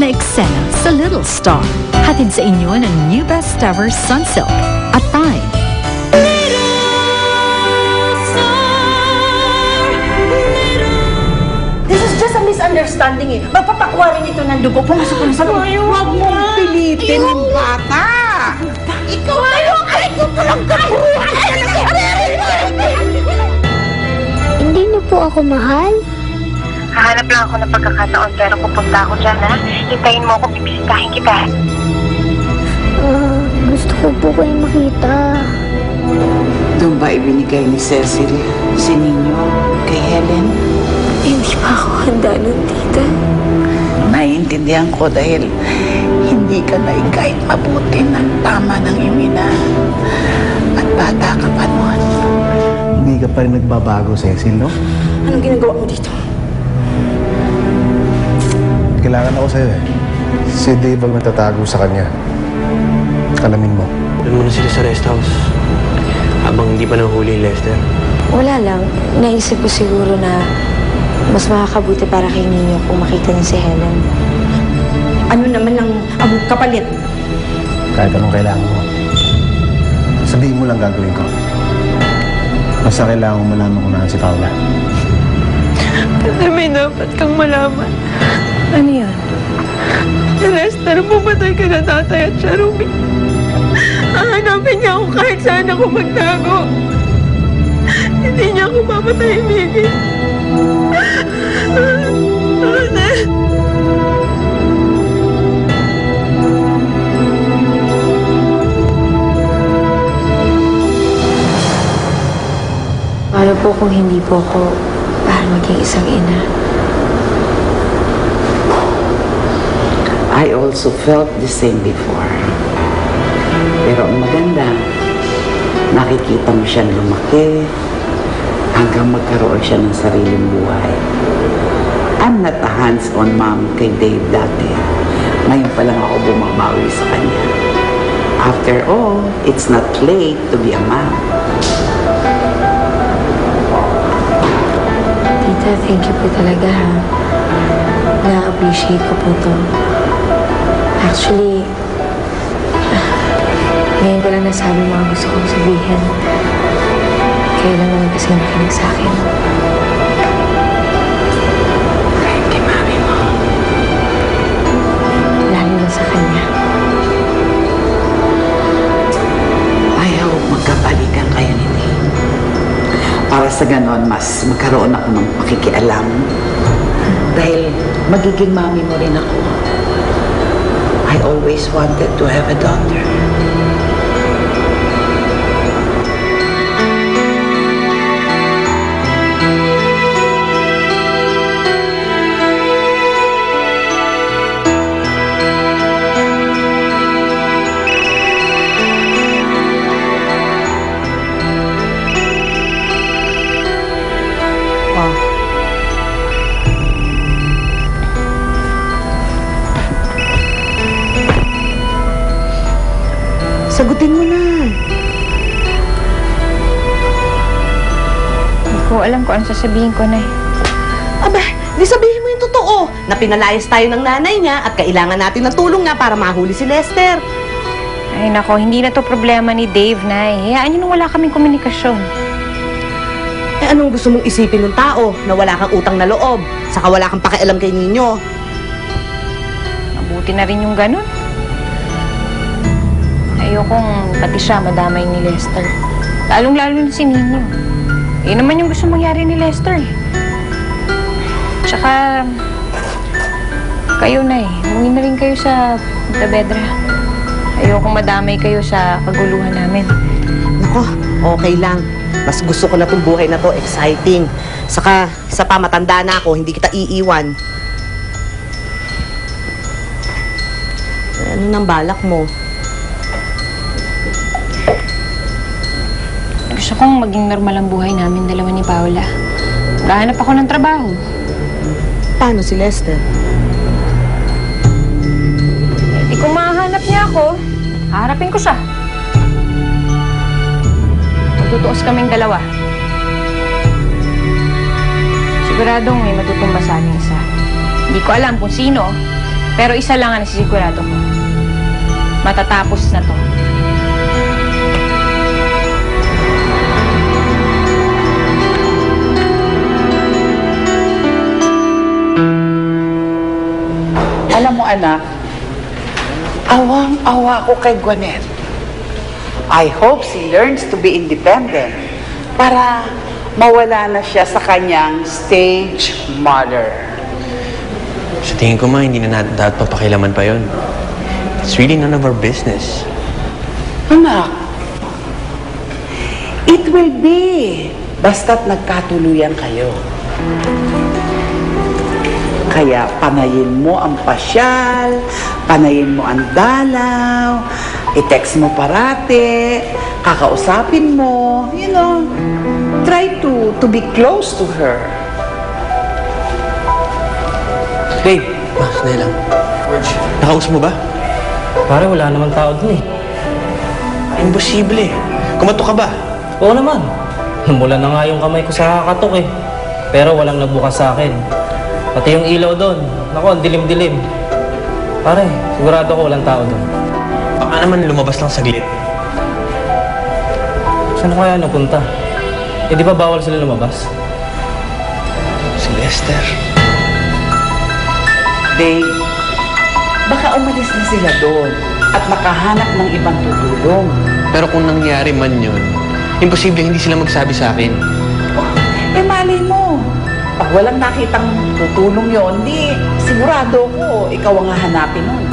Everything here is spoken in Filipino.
na eksena sa Little Star. Hatid sa inyo ng new best ever Sunsilk at Tide. This is just a misunderstanding eh. Magpapakwa rin ito ng dugo. Pumasok ko na sa loob. Huwag mong pilitin yung bata. Ikaw ay kukulang ka. Hindi niyo po ako mahal? Hahanap lang ako ng pagkakataon pero pupunta ako dyan, ha? Hintayin mo ako, bibisitahin kita. Gusto ko po kayo makita. Doon ba ibinigay ni Cecil si Nino kay Helen? Hindi pa ako handa nun, tita. Naiintindihan ko dahil hindi ka na-guide mabuti ng tama ng imina. At bata ka pa noon. Hindi ka pa rin nagbabago, Cecil, no? Anong ginagawa mo dito? Kailangan ako sa'yo eh. Si Dave ang natatago sa kanya. Alamin mo. Doon muna sila sa rest house. Habang hindi pa nahuli yung Lester. Wala lang. Naisip ko siguro na mas makakabuti para kay Nino kung makita niya si Helen. Ano naman ang kapalit? Kahit anong kailangan mo. Sabihin mo lang gagawin ko. Basta kailangan mo malaman kung naan si Paula. Kasi may dapat kang malaman. Ano yun? Si Lester, pumatay ka na tatay at siya, Ruby. Hahanapin niya ako kahit saan ako magtago. Hindi niya ako papatahimigin. Paano po kung hindi po ako para maging isang ina? I also felt the same before. Pero ang maganda, nakikita mo siyang lumaki hanggang magkaroon siya ng sariling buhay. I'm not a hands-on mom kay Dave dati. Ngayon pa lang ako bumabawi sa kanya. After all, it's not late to be a mom. Tita, thank you po talaga, ha? Na-appreciate ko po to. Actually, ngayon ko lang nasabi mga gusto kong sabihin. Kaya lang naman kasi nakinig sa akin. Kahit kay mami mo. Lalo na sa kanya. I hope magkabalikan kayo ni Dave. Para sa ganon, mas magkaroon ako ng pakikialam. Dahil magiging mami mo rin ako. I always wanted to have a daughter. Sagutin mo na. Hindi ko alam kung ano sasabihin ko, Nay. Aba, di sabihin mo yung totoo. Na pinalayas tayo ng nanay niya at kailangan natin ng tulong niya para mahuli si Lester. Ay, nako, hindi na to problema ni Dave, Nay. Hayaan niyo nung wala kaming komunikasyon. Eh anong gusto mong isipin ng tao na wala kang utang na loob? Saka wala kang pakialam kay Nino? Mabuti na rin yung ganun. Ayokong pati siya madamay ni Lester. Lalong-lalo na si Nino. Eh naman yung gusto mangyari ni Lester eh. Tsaka, kayo na eh. Umuwi na rin kayo sa Tabedra. Ayokong madamay kayo sa kaguluhan namin. Nako, okay lang. Mas gusto ko na itong buhay na to, exciting. Saka, isa pa, matanda na ako, hindi kita iiwan. Ano nang balak mo? Gusto kong maging normal ang buhay namin dalawa ni Paula. Maghahanap ako ng trabaho. Paano si Lester? Di kung mahanap niya ako, haharapin ko siya. Magtutuos kaming dalawa. Siguradong may matutumba sa amin isa. Hindi ko alam kung sino, Pero isa lang ang nasisigurado ko. Matatapos na to. Alam mo, anak, awang-awa ko kay Gwanet. I hope she learns to be independent para mawala na siya sa kanyang stage mother. Sa tingin ko, Ma, hindi na natin dapat papakilaman pa yon. It's really none of our business. Anak, it will be. Basta't nagkatuluyan kayo. Kaya panayin mo ang pasyal, panayin mo ang dalaw, i-text mo parate, kakausapin mo, try to be close to her. Babe, Ma, sandali lang. Nakausap mo ba? Pare, wala naman tao dun eh. Imposible. Kumatok ka ba? Oo naman. Mula na nga yung kamay ko sa kakatok eh. Pero walang nagbukas sa akin. Pati yung ilaw doon. Naku, ang dilim-dilim. Pare, sigurado ko walang tao doon. Baka naman lumabas lang saglit. Saan kaya napunta? Eh, di ba bawal sila lumabas? Si Lester. Babe, baka umalis na sila doon at nakahanap ng ibang tutulong. Pero kung nangyari man yun, imposible hindi sila magsabi sa akin. Malay mo. Pag walang nakitang tutulong yon, di sigurado ko ikaw ang hahanapin nun.